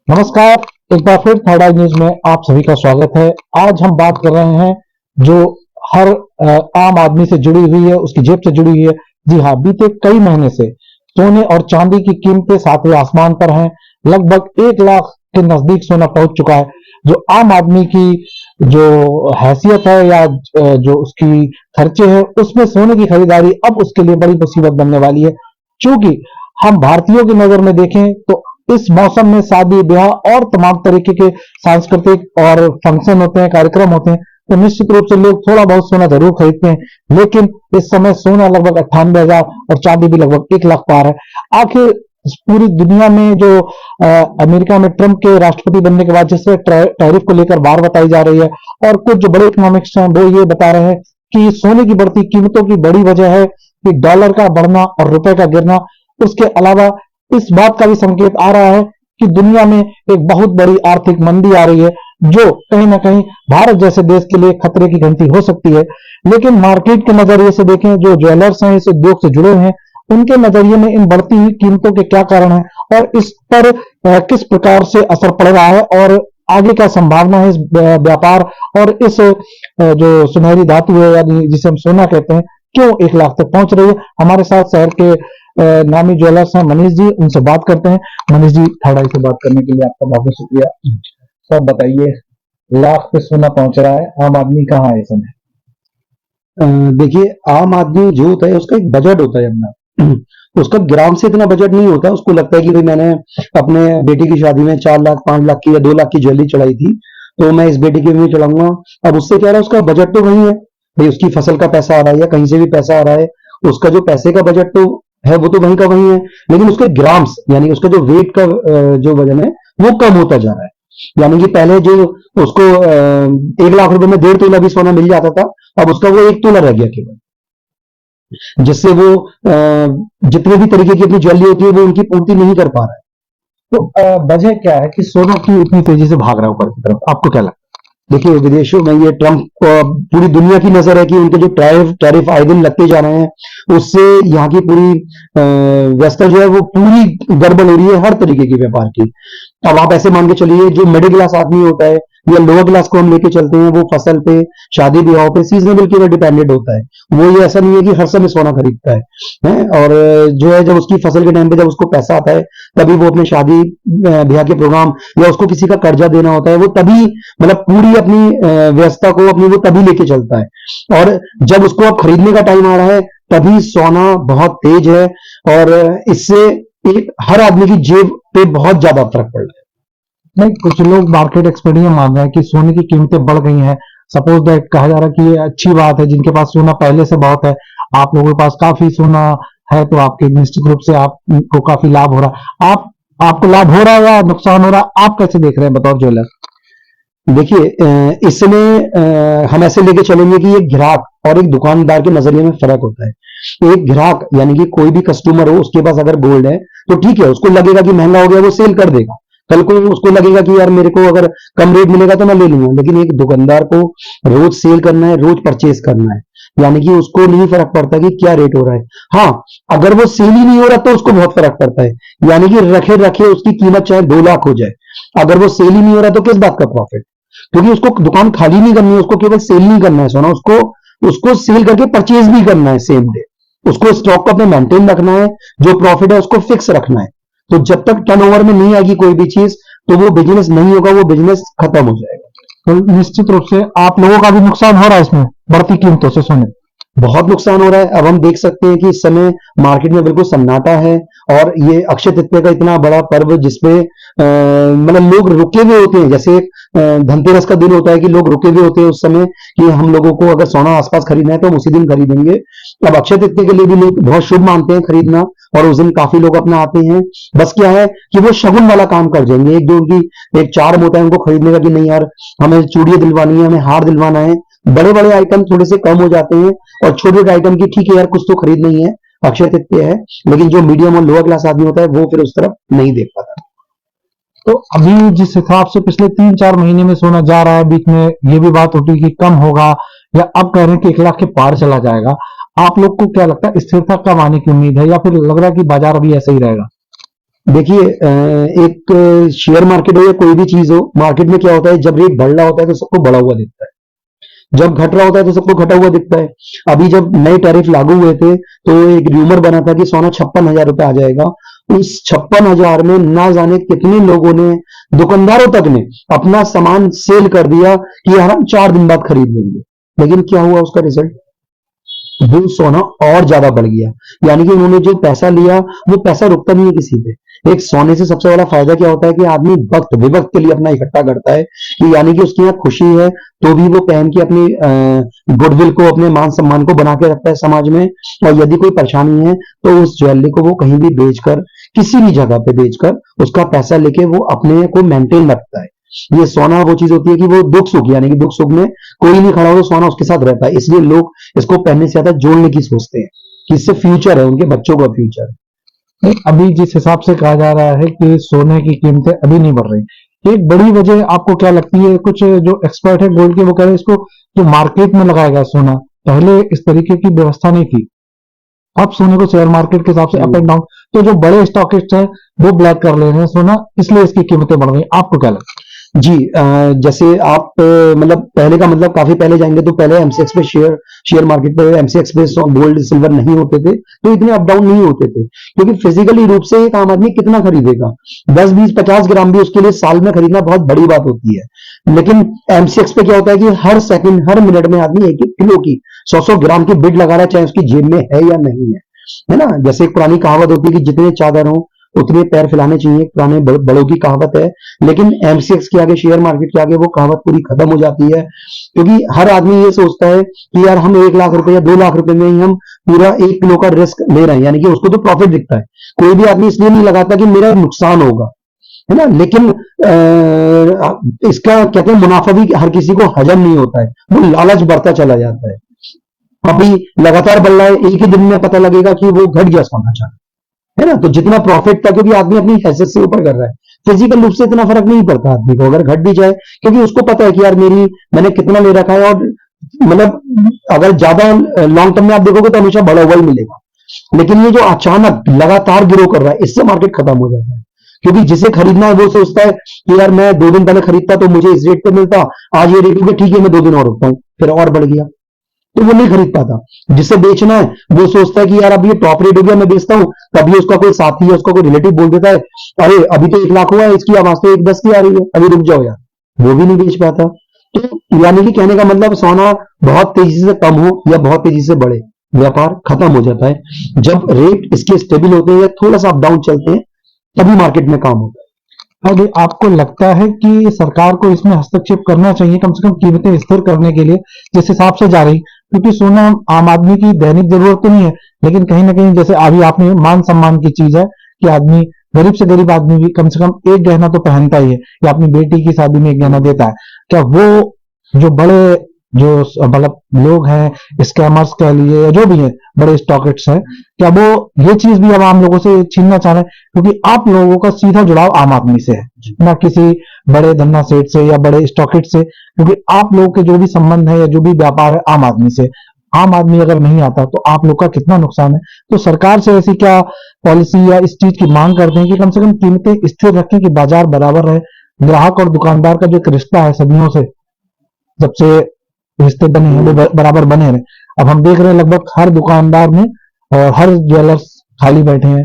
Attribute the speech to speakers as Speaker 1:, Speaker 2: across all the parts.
Speaker 1: नमस्कार। एक बार फिर थर्ड आई न्यूज में आप सभी का स्वागत है। आज हम बात कर रहे हैं जो हर आम आदमी से जुड़ी हुई है, उसकी जेब से जुड़ी हुई है। जी हाँ, बीते कई महीने से सोने और चांदी की कीमतें सातवें आसमान पर हैं। लगभग 1 लाख के नजदीक सोना पहुंच चुका है। जो आम आदमी की जो हैसियत है या जो उसकी खर्चे हैं, उसमें सोने की खरीदारी अब उसके लिए बड़ी मुसीबत बनने वाली है। क्योंकि हम भारतीयों की नजर में देखें तो इस मौसम में शादी ब्याह और तमाम तरीके के सांस्कृतिक और फंक्शन होते हैं, कार्यक्रम होते हैं, तो निश्चित रूप से लोग थोड़ा बहुत सोना जरूर खरीदते हैं। लेकिन इस समय सोना लगभग 98,000 और चांदी भी लगभग 1 लाख पार है। आखिर पूरी दुनिया में जो अमेरिका में ट्रंप के राष्ट्रपति बनने के बाद जिससे टैरिफ को लेकर बात बताई जा रही है, और कुछ जो बड़े इकोनॉमिक्स हैं वो ये बता रहे हैं कि सोने की बढ़ती कीमतों की बड़ी वजह है कि डॉलर का बढ़ना और रुपए का गिरना। उसके अलावा इस बात का भी संकेत आ रहा है कि दुनिया में एक बहुत बड़ी आर्थिक मंदी आ रही है, जो कहीं ना कहीं भारत जैसे देश के लिए खतरे की घंटी हो सकती है। लेकिन मार्केट के नजरिए से देखें, जो ज्वेलर्स हैं, इस उद्योग से जुड़े हैं, उनके नजरिए में इन बढ़ती हुई कीमतों के क्या कारण हैं और इस पर किस प्रकार से असर पड़ रहा है और आगे क्या संभावना है इस व्यापार और इस जो सुनहरी धातु है यानी जिसे हम सोना कहते हैं, क्यों 1 लाख तक पहुंच रही है। हमारे साथ शहर के नामी ज्वेलर्स हैं मनीष जी, उनसे बात करते हैं। मनीष जी, थर्ड आई से बात करने के लिए आपका बहुत बहुत शुक्रिया। सर बताइए, लाख पे सोना पहुंच रहा है, आम आदमी कहाँ है इस समय?
Speaker 2: देखिए, आम आदमी जो होता है उसका एक बजट होता है अपना। उसका ग्राम से इतना बजट नहीं होता। उसको लगता है कि भाई मैंने अपने बेटी की शादी में 4 लाख 5 लाख की या 2 लाख की ज्वेलरी चढ़ाई थी, तो मैं इस बेटी की भी चढ़ाऊंगा। अब उससे क्या रहा है, उसका बजट तो वही है भाई, उसकी फसल का पैसा आ रहा है या कहीं से भी पैसा आ रहा है, उसका जो पैसे का बजट तो है वो तो वहीं का वही है। लेकिन उसके ग्राम्स यानी उसका जो वेट का जो वजन है वो कम होता जा रहा है। यानी कि पहले जो उसको 1 लाख रुपए में 1.5 तोला भी सोना मिल जाता था, अब उसका वो 1 तोला रह गया केवल। जिससे वो जितने भी तरीके की अपनी ज्वेलरी होती है वो उनकी पूर्ति नहीं कर पा रहा है।
Speaker 1: तो वजह क्या है कि सोना क्यों इतनी तेजी से भाग रहा है ऊपर की तरफ, आपको क्या लगता
Speaker 2: देखिए, विदेशों में ये ट्रंप पूरी दुनिया की नजर है कि उनके जो टैरिफ टैरिफ आए दिन लगते जा रहे हैं, उससे यहाँ की पूरी व्यवस्था जो है वो पूरी गड़बड़ हो रही है हर तरीके की व्यापार की। अब आप ऐसे मान के चलिए, जो मिडिल क्लास आदमी होता है या लोअर क्लास को हम लेके चलते हैं, वो फसल पे, शादी ब्याह पे, सीजनेबल के ऊपर डिपेंडेंट होता है। वो ये ऐसा नहीं है कि हर समय सोना खरीदता है। और जो है, जब उसकी फसल के टाइम पे जब उसको पैसा आता है, तभी वो अपने शादी ब्याह के प्रोग्राम या उसको किसी का कर्जा देना होता है, वो तभी मतलब पूरी अपनी व्यवस्था को अपनी वो तभी लेके चलता है। और जब उसको अब खरीदने का टाइम आ रहा है, तभी सोना बहुत तेज है, और इससे एक हर आदमी की जेब पे बहुत ज्यादा फर्क पड़ रहा है।
Speaker 1: है? नहीं, कुछ लोग मार्केट एक्सपर्ट ये मान रहे हैं कि सोने की कीमतें बढ़ गई हैं। सपोज दैट कहा जा रहा है कि ये अच्छी बात है, जिनके पास सोना पहले से बहुत है, आप लोगों के पास काफी सोना है, तो आपके निश्चित रूप से आपको काफी लाभ हो रहा है। आपको लाभ हो रहा है या नुकसान हो रहा है, आप कैसे देख रहे हैं बतौर ज्वेलर?
Speaker 2: देखिए, इस समय हम ऐसे लेके चलेंगे कि एक ग्राहक और एक दुकानदार के नजरिए में फर्क होता है। एक ग्राहक यानी कि कोई भी कस्टमर हो, उसके पास अगर गोल्ड है तो ठीक है, उसको लगेगा कि महंगा हो गया, वो सेल कर देगा। कल को उसको लगेगा कि यार मेरे को अगर कम रेट मिलेगा तो मैं ले लूंगा। लेकिन एक दुकानदार को रोज सेल करना है, रोज परचेज करना है, यानी कि उसको नहीं फर्क पड़ता कि क्या रेट हो रहा है। हाँ, अगर वो सेल ही नहीं हो रहा तो उसको बहुत फर्क पड़ता है। यानी कि रखे रखे उसकी कीमत चाहे 2 लाख हो जाए, अगर वो सेल ही नहीं हो रहा तो किस बात का प्रॉफिट? क्योंकि उसको दुकान खाली नहीं करनी है, उसको केवल सेल नहीं करना है सोना, उसको उसको सेल करके परचेज भी करना है सेम डे। उसको स्टॉक को अपने मेंटेन रखना है, जो प्रॉफिट है उसको फिक्स रखना है। तो जब तक टर्नओवर में नहीं आएगी कोई भी चीज, तो वो बिजनेस नहीं होगा, वो बिजनेस खत्म हो जाएगा।
Speaker 1: तो निश्चित रूप से आप लोगों का भी नुकसान हो रहा है इसमें बढ़ती कीमतों से सोने।
Speaker 2: बहुत नुकसान हो रहा है। अब हम देख सकते हैं कि इस समय मार्केट में बिल्कुल सन्नाटा है, और ये अक्षय तृतीया का इतना बड़ा पर्व जिसपे मतलब लोग रुके हुए होते हैं। जैसे धनतेरस का दिन होता है कि लोग रुके हुए होते हैं उस समय, कि हम लोगों को अगर सोना आसपास खरीदना है तो हम उसी दिन खरीदेंगे। अब अक्षय तृतीया के लिए भी लोग बहुत शुभ मानते हैं खरीदना, और उस दिन काफी लोग अपना आते हैं। बस क्या है कि वो शगुन वाला काम कर जाएंगे, एक जो उनकी एक चार्म होता है उनको खरीदने का कि नहीं यार, हमें चूड़ियां दिलवानी है, हमें हार दिलवाना है। बड़े बड़े आइटम थोड़े से कम हो जाते हैं, और छोटे छोटे आइटम की ठीक है यार, कुछ तो खरीदना ही है, अक्षय तृतीया है। लेकिन जो मीडियम और लोअर क्लास आदमी होता है वो फिर उस तरफ नहीं देख पाता।
Speaker 1: तो अभी जिस हिसाब से पिछले 3-4 महीने में सोना जा रहा है, बीच में ये भी बात होती कि कम होगा, या अब कह रहे हैं कि 1 लाख के पार चला जाएगा, आप लोग को क्या लगता है, स्थिरता कब आने की उम्मीद है या फिर लग रहा है कि बाजार अभी ऐसे ही रहेगा?
Speaker 2: देखिए एक शेयर मार्केट हो या कोई भी चीज हो, मार्केट में क्या होता है, जब रेट बढ़ रहा होता है तो सबको बढ़ा हुआ दिखता है, जब घट रहा होता है तो सबको घटा हुआ दिखता है। अभी जब नए टैरिफ लागू हुए थे तो एक र्यूमर बना था कि सोना 56,000 रुपए आ जाएगा। उस 56,000 में ना जाने कितने लोगों ने, दुकानदारों तक ने अपना सामान सेल कर दिया कि यार हम 4 दिन बाद खरीद लेंगे। लेकिन क्या हुआ उसका रिजल्ट, वो सोना और ज्यादा बढ़ गया। यानी कि उन्होंने जो पैसा लिया वो पैसा रुकता नहीं है किसी पे। एक सोने से सबसे बड़ा फायदा क्या होता है कि आदमी वक्त विवक्त के लिए अपना इकट्ठा करता है, कि यानी कि उसके यहाँ खुशी है तो भी वो पहन के अपनी गुडविल को, अपने मान सम्मान को बना के रखता है समाज में। और यदि कोई परेशानी है तो उस ज्वेलरी को वो कहीं भी बेचकर, किसी भी जगह पे बेचकर उसका पैसा लेके वो अपने को मेंटेन रखता है। ये सोना वो चीज होती है कि वो दुख सुख, यानी कि दुख सुख में कोई नहीं खड़ा हो तो सोना उसके साथ रहता है, इसलिए लोग इसको पहनने से ज्यादा जोड़ने की सोचते हैं कि इससे फ्यूचर है, उनके बच्चों का फ्यूचर है।
Speaker 1: नहीं, अभी जिस हिसाब से कहा जा रहा है कि सोने की कीमतें अभी नहीं बढ़ रही, एक बड़ी वजह आपको क्या लगती है? कुछ जो एक्सपर्ट है गोल्ड के वो कह रहे हैं इसको जो मार्केट में लगाया गया सोना, पहले इस तरीके की व्यवस्था नहीं थी। अब सोने को शेयर मार्केट के हिसाब से अप एंड डाउन, तो जो बड़े स्टॉकिस्ट हैं वो ब्लैक कर ले रहे हैं सोना, इसलिए इसकी कीमतें बढ़ गई। आपको क्या लगता
Speaker 2: जी जैसे आप मतलब पहले का मतलब काफी पहले जाएंगे तो पहले एमसीएक्स पे शेयर मार्केट पे एमसीएक्स पे गोल्ड सिल्वर नहीं होते थे, तो इतने अप डाउन नहीं होते थे, क्योंकि फिजिकली रूप से एक आम आदमी कितना खरीदेगा, 10 20 50 ग्राम भी उसके लिए साल में खरीदना बहुत बड़ी बात होती है। लेकिन एमसीएक्स पे क्या होता है कि हर सेकंड हर मिनट में आदमी 1 1 किलो की 100 100 ग्राम की बिड लगा रहा है, चाहे उसकी जेब में है या नहीं है ना। जैसे एक पुरानी कहावत होती है कि जितने चादर हो उतने पैर फैलाने चाहिए, पुराने बड़ों की कहावत है। लेकिन एमसीएक्स के आगे, शेयर मार्केट के आगे वो कहावत पूरी खत्म हो जाती है, क्योंकि हर आदमी ये सोचता है कि यार हम 1 लाख रुपए या 2 लाख रुपए में ही हम पूरा 1 किलो का रिस्क ले रहे हैं, यानी कि उसको तो प्रॉफिट दिखता है। कोई भी आदमी इसलिए नहीं लगाता कि मेरा नुकसान होगा, है ना। लेकिन इसका कहते हैं मुनाफा भी हर किसी को हजम नहीं होता है, वो लालच बढ़ता चला जाता है। अभी लगातार बढ़ रहा है, एक ही दिन में पता लगेगा कि वो घट गया सोना चांदी, है ना। तो जितना प्रॉफिट था, क्योंकि आदमी अपनी हैसियत से ऊपर कर रहा है, फिजिकल रूप से इतना फर्क नहीं पड़ता आदमी को, अगर घट भी जाए, क्योंकि उसको पता है कि यार मैंने कितना ले रखा है। और मतलब अगर ज्यादा लॉन्ग टर्म में आप देखोगे तो हमेशा बढ़ा हुआ ही मिलेगा। लेकिन ये जो अचानक लगातार ग्रो कर रहा है, इससे मार्केट खत्म हो जाता है, क्योंकि जिसे खरीदना है वो सोचता है कि यार मैं 2 दिन पहले खरीदता तो मुझे इस रेट पे मिलता, आज ये रेट हो गया, ठीक है मैं 2 दिन और रुकता हूँ, फिर और बढ़ गया, तो वो नहीं खरीद पाता। जिसे बेचना है वो सोचता है कि यार अब ये टॉप रेट हो गया, मैं बेचता हूँ, तभी उसका कोई साथी या उसका कोई रिलेटिव बोल देता है अरे अभी तो 1 लाख हुआ है, इसकी आवाज तो 1 10 की आ रही है, अभी रुक जाओ यार, वो भी नहीं बेच पाता। तो यानी कि कहने का मतलब सोना बहुत तेजी से कम हो या बहुत तेजी से बढ़े, व्यापार खत्म हो जाता है। जब रेट इसके स्टेबल होते हैं या थोड़ा सा अप डाउन चलते हैं, तभी मार्केट में काम होता है।
Speaker 1: आगे आपको लगता है कि सरकार को इसमें हस्तक्षेप करना चाहिए कम से कम कीमतें स्थिर करने के लिए जिस हिसाब से जा रही, क्योंकि सोना आम आदमी की दैनिक जरूरत तो नहीं है, लेकिन कहीं ना कहीं जैसे अभी आपने मान सम्मान की चीज है कि आदमी, गरीब से गरीब आदमी भी कम से कम एक गहना तो पहनता ही है, या अपनी बेटी की शादी में एक गहना देता है। क्या वो जो बड़े जो मतलब लोग हैं, स्कैमर्स कह लिए या जो भी है, बड़े स्टॉकिट्स हैं, क्या वो ये चीज भी अब आम लोगों से छीनना चाह रहे हैं? क्योंकि आप लोगों का सीधा जुड़ाव आम आदमी से है, ना किसी बड़े धन्ना सेठ से या बड़े स्टॉकिट से, क्योंकि आप लोगों के जो भी संबंध है या जो भी व्यापार है आम आदमी से। आम आदमी अगर नहीं आता तो आप लोग का कितना नुकसान है। तो सरकार से ऐसी क्या पॉलिसी या इस चीज की मांग करते हैं कि कम से कम कीमतें स्थिर रखें, कि बाजार बराबर रहे, ग्राहक और दुकानदार का जो एक रिश्ता है सदियों से, जब से रिश्ते बने हैं, वो बराबर बने रहे। अब हम देख रहे हैं लगभग हर दुकानदार में और हर ज्वेलर्स खाली बैठे हैं।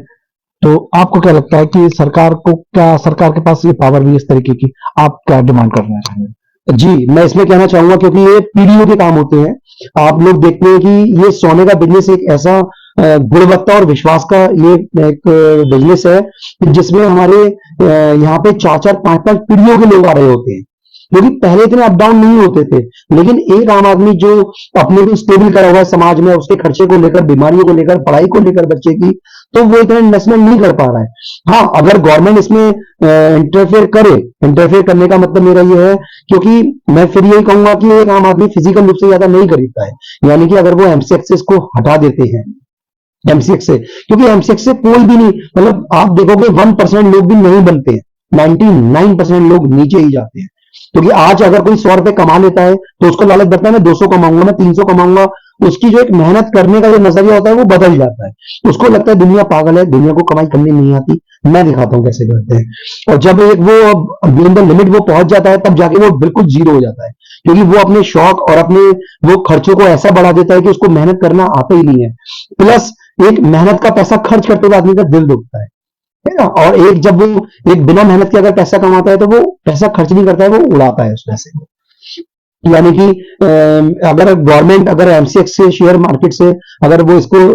Speaker 1: तो आपको क्या लगता है कि सरकार को, क्या सरकार के पास ये पावर भी इस तरीके की, आप क्या डिमांड करना चाहेंगे?
Speaker 2: जी, मैं इसमें कहना चाहूंगा, क्योंकि ये पीढ़ियों के काम होते हैं। आप लोग देखते हैं कि ये सोने का बिजनेस एक ऐसा गुणवत्ता और विश्वास का ये एक बिजनेस है कि जिसमें हमारे यहाँ पे 4 4 5 5 पीढ़ियों के लोग आ रहे होते हैं, क्योंकि पहले इतने अप डाउन नहीं होते थे। लेकिन एक आम आदमी जो अपने को स्टेबल करा हुआ है समाज में, उसके खर्चे को लेकर, बीमारियों को लेकर, पढ़ाई को लेकर बच्चे की, तो वो इतना इन्वेस्टमेंट नहीं कर पा रहा है। हाँ, अगर गवर्नमेंट इसमें इंटरफेयर करे, इंटरफेयर करने का मतलब मेरा ये है, क्योंकि मैं फिर यही कहूंगा कि एक आम आदमी फिजिकल रूप से ज्यादा नहीं खरीदता है, यानी कि अगर वो एमसीएक्स को हटा देते हैं, एमसीएक्स से, क्योंकि एमसीएक्स से कोई भी नहीं, मतलब आप देखोगे 1% लोग भी नहीं बनते हैं, 99% लोग नीचे ही जाते हैं। क्योंकि आज अगर कोई 100 रुपए कमा लेता है तो उसको लालच बढ़ता है मैं 200 कमाऊंगा, मैं 300 कमाऊंगा, उसकी जो एक मेहनत करने का जो नजरिया होता है वो बदल जाता है। उसको लगता है दुनिया पागल है, दुनिया को कमाई करनी नहीं आती, मैं दिखाता हूँ कैसे करते हैं। और जब एक वो बियॉन्ड द लिमिट वो पहुंच जाता है, तब जाके वो बिल्कुल जीरो हो जाता है, क्योंकि वो अपने शौक और अपने वो खर्चों को ऐसा बढ़ा देता है कि उसको मेहनत करना आता ही नहीं है। प्लस एक मेहनत का पैसा खर्च करते हुए आदमी का दिल दुखता है ना। और एक जब वो एक बिना मेहनत के अगर पैसा कमाता है, तो वो पैसा खर्च नहीं करता है, वो उड़ाता है उस पैसे को। यानी कि अगर गवर्नमेंट अगर एमसीएक्स से शेयर मार्केट से अगर वो इसको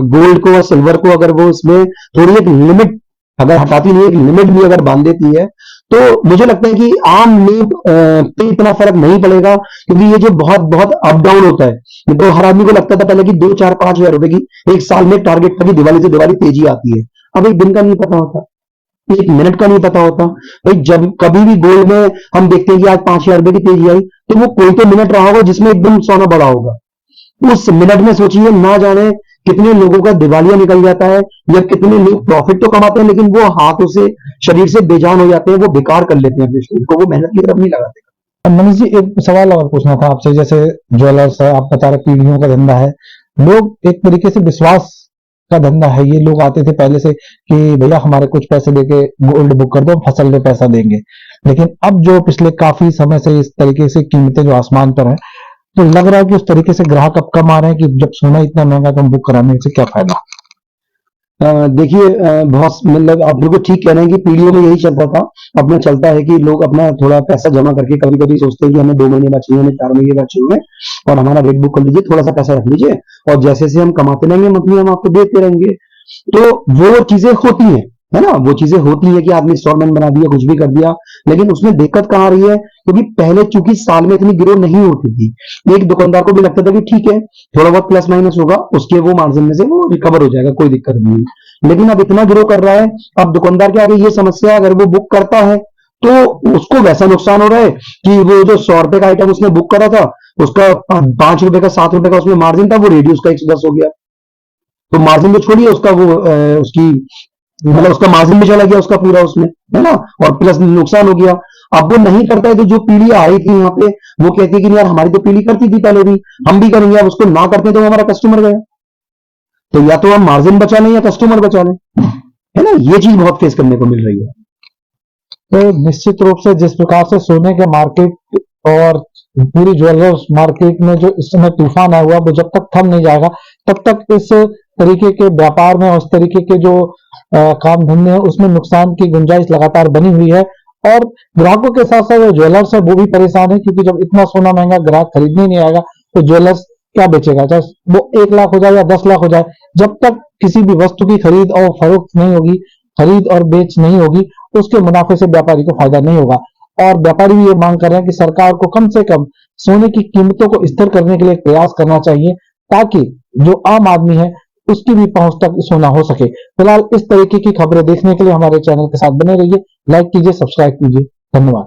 Speaker 2: गोल्ड को और सिल्वर को अगर वो इसमें थोड़ी एक लिमिट अगर हटाती नहीं, एक लिमिट भी अगर बांध देती है, तो मुझे लगता है कि आम लोग पे इतना फर्क नहीं पड़ेगा, क्योंकि ये जो बहुत बहुत अप डाउन होता है, तो हर आदमी को लगता था पहले कि 2 4 5 हज़ार रुपए की एक साल में टारगेट था कि दिवाली से दिवाली तेजी आती है। अब एक दिन का नहीं पता होता, एक मिनट का नहीं पता होता भाई। जब कभी भी गोल्ड में हम देखते हैं कि आज 5 हज़ार रुपए की तेजी आई, तो वो कोई तो मिनट रहा होगा जिसमें एकदम सोना बढ़ा होगा। उस मिनट में सोचिए, ना जाने कितने लोगों का दिवालिया निकल जाता है, या कितने लोग प्रॉफिट तो कमाते हैं, लेकिन वो हाथों से शरीर से बेजान हो जाते हैं, वो बेकार कर लेते हैं अपने शरीर को, वो मेहनत की तरफ नहीं लगाते।
Speaker 1: मनीष जी, एक सवाल और पूछना था आपसे। जैसे ज्वेलर्स है, आप बता रहे पीढ़ियों का धंधा है, लोग एक तरीके से विश्वास का धंधा है ये। लोग आते थे पहले से कि भैया हमारे कुछ पैसे देके गोल्ड बुक कर दो, हम फसल में पैसा देंगे। लेकिन अब जो पिछले काफी समय से इस तरीके से कीमतें जो आसमान पर हैं, तो लग रहा है कि उस तरीके से ग्राहक अब कम आ रहे हैं कि जब सोना इतना महंगा तो हम बुक कराने से क्या फायदा।
Speaker 2: देखिए, बहुत मतलब आप बिल्कुल ठीक कह रहे हैं कि पीढ़ियों में यही चलता था, अपना चलता है कि लोग अपना थोड़ा पैसा जमा करके कभी कभी सोचते हैं कि हमें 2 महीने बचे हैं, हमें 4 महीने बचे हुए हैं, और हमारा रेट बुक कर लीजिए, थोड़ा सा पैसा रख लीजिए, और जैसे जैसे हम कमाते रहेंगे मंथली हम आपको देते रहेंगे। तो वो चीजें होती हैं, है ना, वो चीजें होती है कि आदमी इंस्टॉलमेंट बना दिया, कुछ भी कर दिया। लेकिन उसमें दिक्कत कहाँ आ रही है, क्योंकि पहले चूंकि साल में इतनी ग्रो नहीं होती थी, एक दुकानदार को भी लगता था कि ठीक है थोड़ा बहुत प्लस माइनस होगा, उसके वो मार्जिन में से वो रिकवर हो जाएगा, कोई दिक्कत नहीं है। लेकिन अब इतना ग्रो कर रहा है, अब दुकानदार के आगे ये समस्या है, अगर वो बुक करता है तो उसको वैसा नुकसान हो रहा है कि वो जो 100 रुपए का आइटम उसने बुक करा था, उसका 5 रुपए का 7 रुपए का उसमें मार्जिन था, वो रेडी उसका 110 हो गया। तो मार्जिन तो छोड़िए, उसका वो उसकी मतलब उसका मार्जिन भी चला गया उसका पूरा उसमें, है ना, और प्लस नुकसान हो गया। अब वो नहीं करता है, तो जो पीढ़ी आ रही थी यहाँ पे वो कहती है कि यार हमारी तो पीढ़ी करती थी पहले भी, हम भी करेंगे। अब उसको ना करते तो हमारा कस्टमर गया। तो या तो हम मार्जिन बचा लें या कस्टमर बचा लें, है ना, ये चीज बहुत फेस करने को मिल रही है।
Speaker 1: तो निश्चित रूप से जिस प्रकार से सोने के मार्केट और पूरी ज्वेलर्स मार्केट में जो इस समय तूफान आया हुआ, वो जब तक थम नहीं जाएगा तब तक इस तरीके के व्यापार में, उस तरीके के जो काम धंधे हैं उसमें नुकसान की गुंजाइश लगातार बनी हुई है। और ग्राहकों के साथ साथ जो ज्वेलर्स है वो भी परेशान है, क्योंकि जब इतना सोना महंगा ग्राहक खरीदने ही नहीं आएगा तो ज्वेलर्स क्या बेचेगा, चाहे वो 1 लाख हो जाए या 10 लाख हो जाए। जब तक किसी भी वस्तु की खरीद और फरोख्त नहीं होगी, खरीद और बेच नहीं होगी, उसके मुनाफे से व्यापारी को फायदा नहीं होगा। और व्यापारी भी ये मांग कर रहे हैं कि सरकार को कम से कम सोने की कीमतों को स्थिर करने के लिए प्रयास करना चाहिए, ताकि जो आम आदमी है उसकी भी पहुंच तक सोना हो सके। फिलहाल इस तरीके की खबरें देखने के लिए हमारे चैनल के साथ बने रहिए, लाइक कीजिए, सब्सक्राइब कीजिए। धन्यवाद।